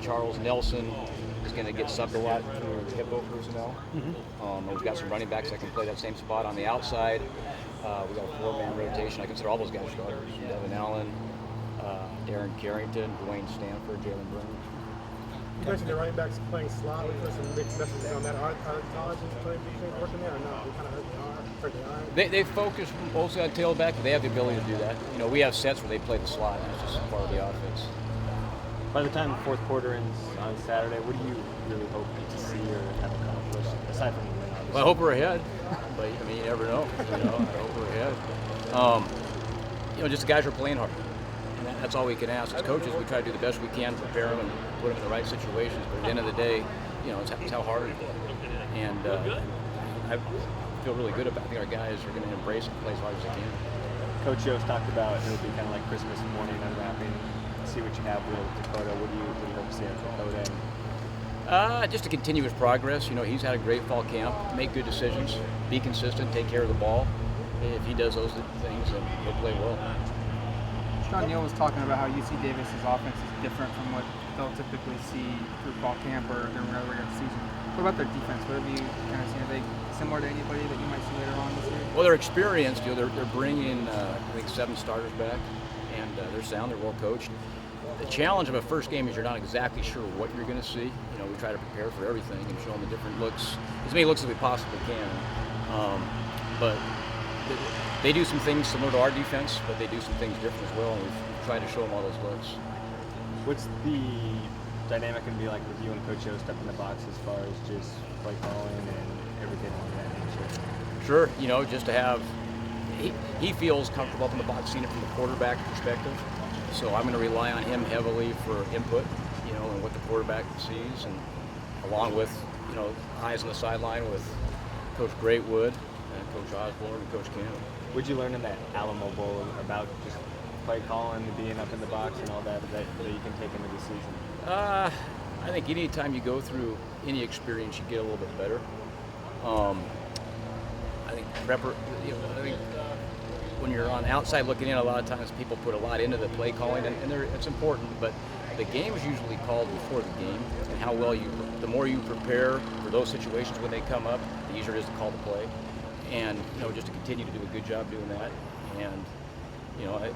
Charles Nelson is going to get subbed a lot through hippo personnel. We've got some running backs that can play that same spot on the outside. We got a 4-man rotation. I consider all those guys starters. Devin Allen, Darren Carrington, Dwayne Stanford, Jalen Brown. You mentioned the running backs playing slot. We've heard some mixed messages on that. Are colleges playing defense working there or not? We kind of heard they are. They focus mostly on tailback, but they have the ability to do that. We have sets where they play the slot, and it's just part of the offense. By the time the fourth quarter ends on Saturday, what do you really hope to see or have accomplished, aside from the win, obviously? Well, I hope we're ahead, but you never know. I hope we're ahead. Just the guys are playing hard. And that's all we can ask. As coaches, we try to do the best we can, prepare them and put them in the right situations. But at the end of the day, it's how hard it is. And I feel really good about it. I think our guys are going to embrace it and play as hard as they can. Coach Yost talked about it'll be kind of like Christmas morning unwrapping. See what you have with Dakota. What do you hope to see out of Dakota? Just a continuous progress. He's had a great fall camp. Make good decisions. Be consistent. Take care of the ball. If he does those things, then he'll play well. Sean Neal was talking about how UC Davis's offense is different from what they'll typically see through fall camp or during the regular season. What about their defense? What have you kind of seen? Are they similar to anybody that you might see later on this year? Well, they're experienced. They're bringing I think 7 starters back, and they're sound. They're well coached. The challenge of a first game is you're not exactly sure what you're going to see. We try to prepare for everything and show them the different looks, as many looks as we possibly can. But they do some things similar to our defense, but they do some things different as well, and we've tried to show them all those looks. What's the dynamic going to be like with you and Coach Yost up in the box as far as just play calling and everything like that nature? Sure, just to have, he feels comfortable up in the box, seeing it from the quarterback perspective. So I'm going to rely on him heavily for input, and what the quarterback sees, and along with, eyes on the sideline with Coach Greatwood and Coach Osborne and Coach Cannon. What'd you learn in that Alamo Bowl about just play calling and being up in the box and all that you can take into the season? I think any time you go through any experience, you get a little bit better. I think when you're on outside looking in, a lot of times people put a lot into the play calling, and it's important, but the game is usually called before the game, and how well the more you prepare for those situations when they come up, the easier it is to call the play, and just to continue to do a good job doing that, and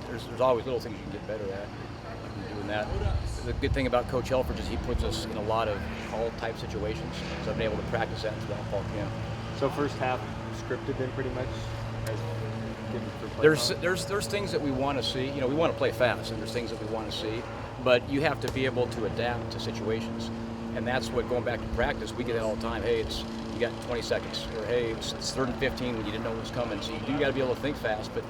there's always little things you can get better at in doing that. The good thing about Coach Helfrich is he puts us in a lot of call type situations, so I've been able to practice that throughout fall camp. So first half scripted then pretty much? There's things that we want to see. We want to play fast, and there's things that we want to see, but you have to be able to adapt to situations, and that's what, going back to practice, we get it all the time. Hey, you got 20 seconds, or hey, it's 3rd and 15 when you didn't know what was coming. So you got to be able to think fast, but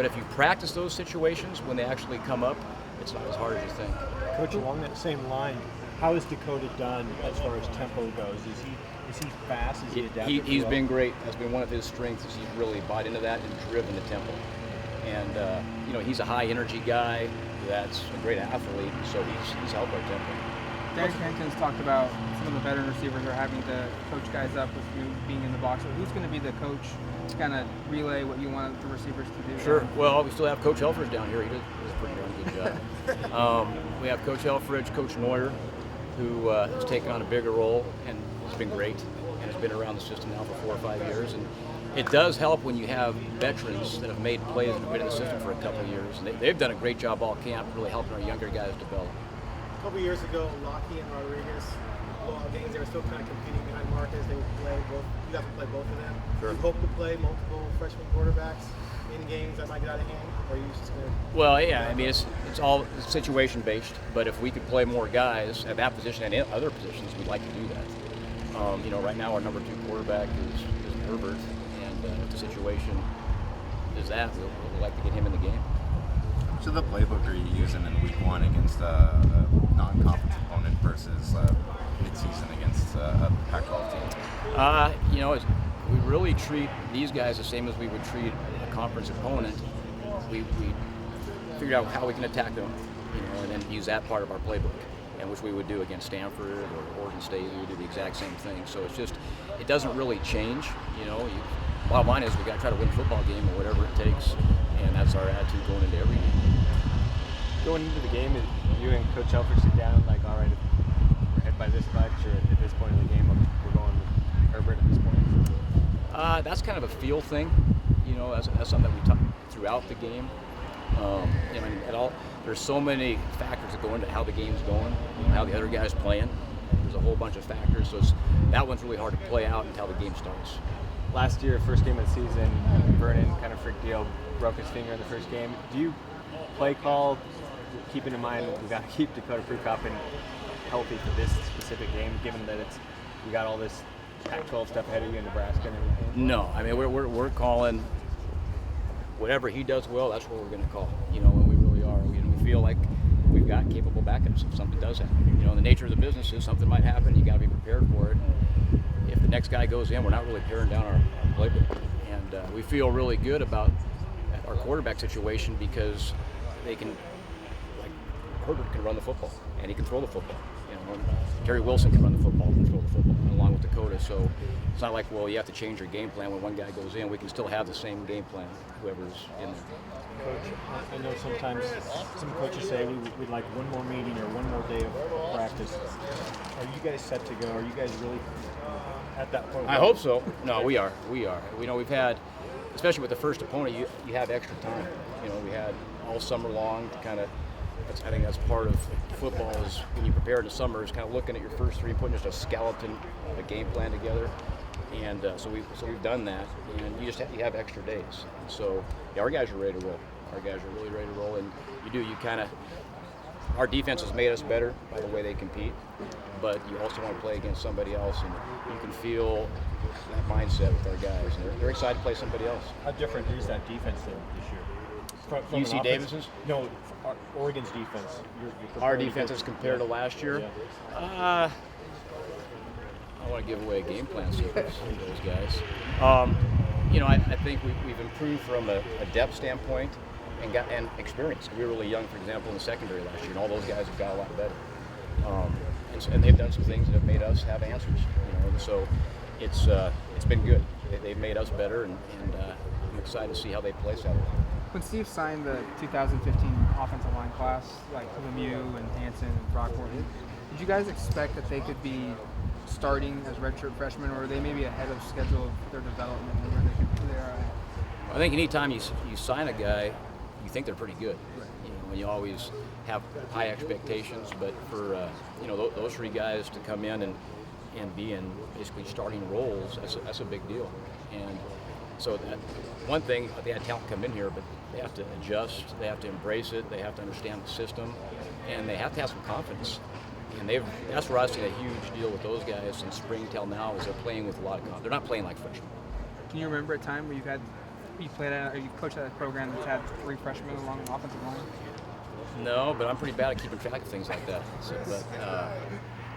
if you practice those situations when they actually come up, it's not as hard as you think. Coach, along that same line, how is Dakota done as far as tempo goes? Is he fast? Is he adaptive? He's been great. That's been one of his strengths. Is he's really bought into that and driven the tempo. And he's a high energy guy. That's a great athlete. So he's helped our tempo. Darren Carrington's talked about some of the veteran receivers are having to coach guys up with you being in the box. So who's going to be the coach to kind of relay what you want the receivers to do? Sure. Well, we still have Coach Helfrich down here. He does a pretty darn good job. We have Coach Helfrich, Coach Neuer, who has taken on a bigger role and has been great and has been around the system now for 4 or 5 years. And it does help when you have veterans that have made plays and have been in the system for a couple of years. And they've done a great job all camp, really helping our younger guys develop. A couple years ago, Lockie and Rodriguez blowout games. They were still kind of competing behind Marcus. They would play both. You got to play both of them. Sure. You hope to play multiple freshman quarterbacks in games that might get out of hand, or are you just going to? Well, yeah. I mean, it's all situation based. But if we could play more guys at that position and in other positions, we'd like to do that. Right now our number 2 quarterback is Herbert, and if the situation is that, we'd like to get him in the game. So the playbook are you using in week 1 against a non-conference opponent versus mid-season against a Pac-12 team? We really treat these guys the same as we would treat a conference opponent. We figured out how we can attack them, and then use that part of our playbook, and which we would do against Stanford or Oregon State. We would do the exact same thing. So it doesn't really change. Bottom line is we got to try to win a football game or whatever it takes, and that's our attitude going into every game. Going into the game, you and Coach Helfrich sit down like, all right, by this much, or at this point in the game, we're going with Herbert at this point? That's kind of a feel thing, that's something that we talk throughout the game. There's so many factors that go into how the game's going, how the other guy's playing. There's a whole bunch of factors, so that one's really hard to play out until the game starts. Last year, first game of the season, Vernon kind of freak deal, broke his finger in the first game. Do you play call, keeping in mind we got to keep Dakota Prukop healthy for this specific game, given that we got all this Pac-12 stuff ahead of you in Nebraska and everything? No, I mean we're calling whatever he does well. That's what we're going to call. And we really are. We feel like we've got capable backups if something does happen. The nature of the business is something might happen. You got to be prepared for it. And if the next guy goes in, we're not really paring down our playbook. And we feel really good about our quarterback situation because they can, like Herbert can run the football and he can throw the football. And Terry Wilson can run the football and throw the football along with Dakota. So it's not like, well, you have to change your game plan when one guy goes in. We can still have the same game plan, whoever's in there. Coach, I know sometimes some coaches say we'd like one more meeting or one more day of practice. Are you guys set to go? Are you guys really at that point? I hope so. No, we are. We've had, especially with the first opponent, you have extra time. We had all summer long to kind of, I think that's part of football is when you prepare in the summer is kind of looking at your first three, putting just a skeleton, a game plan together. And so we've done that, and you have extra days. So our guys are ready to roll. Our guys are really ready to roll, and our defense has made us better by the way they compete, but you also want to play against somebody else, and you can feel that mindset with our guys. And they're excited to play somebody else. How different is that defense though this year? From UC Davis's? No, Oregon's defense. Our defense as compared to last year? Yeah. I want to give away a game plan secret to those guys. I think we've improved from a depth standpoint and experience. We were really young, for example, in the secondary last year, and all those guys have got a lot better. And they've done some things that have made us have answers. And so it's been good. They've made us better, and I'm excited to see how they play Saturday. When Steve signed the 2015 offensive line class, like Lemieux and Hansen and Throckmorton, did you guys expect that they could be starting as redshirt freshmen, or are they maybe ahead of schedule of their development and where they are at? I think anytime you sign a guy, you think they're pretty good. Right. When you always have high expectations, but for those three guys to come in and be in basically starting roles, that's a big deal. And so that one thing, they had talent come in here, but they have to adjust, they have to embrace it, they have to understand the system, and they have to have some confidence. And that's where I've seen a huge deal with those guys since spring till now is they're playing with a lot of confidence. They're not playing like freshmen. Can you remember a time where you coached at a program that's had three freshmen along the offensive line? No, but I'm pretty bad at keeping track of things like that.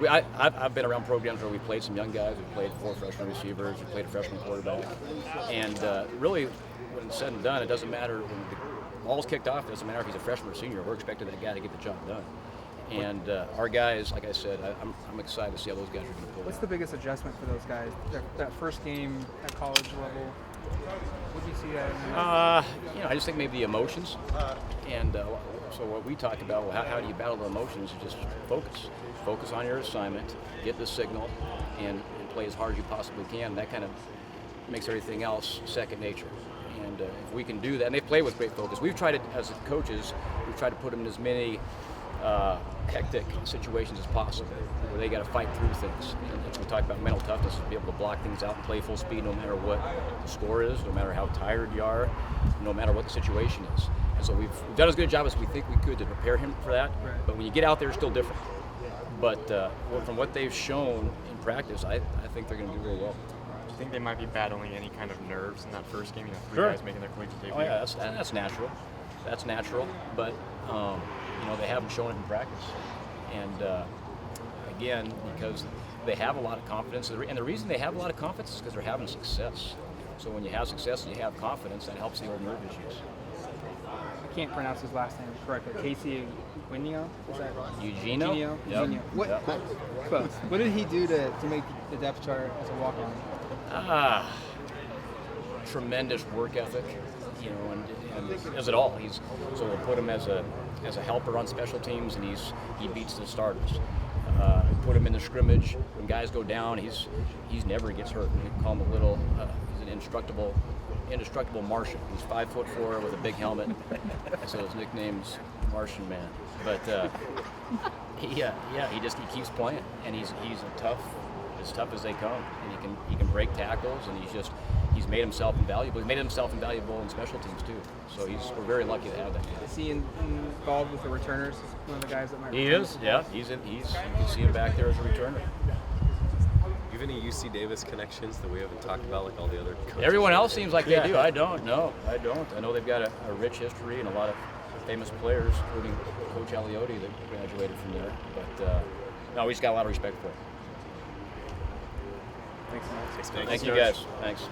I've been around programs where we played some young guys. We played 4 freshman receivers. We played a freshman quarterback. And really, when it's said and done, it doesn't matter when the ball's kicked off. It doesn't matter if he's a freshman or senior. We're expecting that guy to get the job done. And our guys, like I said, I'm excited to see how those guys are going to pull. What's the biggest adjustment for those guys? That first game at college level, what do you see that? I just think maybe the emotions. And so what we talked about, well, how do you battle the emotions? Just focus. Focus on your assignment, get the signal, and play as hard as you possibly can. That kind of makes everything else second nature. And if we can do that, and they play with great focus. We've tried it as coaches. We've tried to put them in as many hectic situations as possible, where they got to fight through things. And we talk about mental toughness, to be able to block things out and play full speed, no matter what the score is, no matter how tired you are, no matter what the situation is. And so we've done as good a job as we think we could to prepare him for that. Right. But when you get out there, it's still different. But from what they've shown in practice, I think they're going to do really well. Do you think they might be battling any kind of nerves in that first game? Three Sure. guys making their collegiate debut. Oh yeah, that's natural. That's natural. But they haven't shown it in practice. And again, because they have a lot of confidence, and the reason they have a lot of confidence is because they're having success. So when you have success and you have confidence, that helps the old nerve issues. I can't pronounce his last name correctly. Casey Eugenio? Is that Eugenio? Eugenio? Yep. Eugenio. What? Yep. Close. What did he do to make the depth chart as a walk-on? Tremendous work ethic, and does it all. So we'll put him as a helper on special teams, and he beats the starters. Put him in the scrimmage. When guys go down, he's never gets hurt. We call him a little. He's an indestructible Martian. He's 5'4" with a big helmet, so his nickname's Martian Man. But he keeps playing, and he's as tough as they come, and he can break tackles, and he's made himself invaluable. He's made himself invaluable in special teams too. So we're very lucky to have that guy. Is he involved with the returners? Is one of the guys that might. He is, yeah. You can see him back there as a returner. Do you have any UC Davis connections that we haven't talked about, like all the other coaches? Everyone else seems like they do. I don't. No, I don't. I know they've got a rich history and a lot of famous players, including Coach Aliotti that graduated from there. But no, we just got a lot of respect for him. Thanks so much. Thank you guys. Thanks.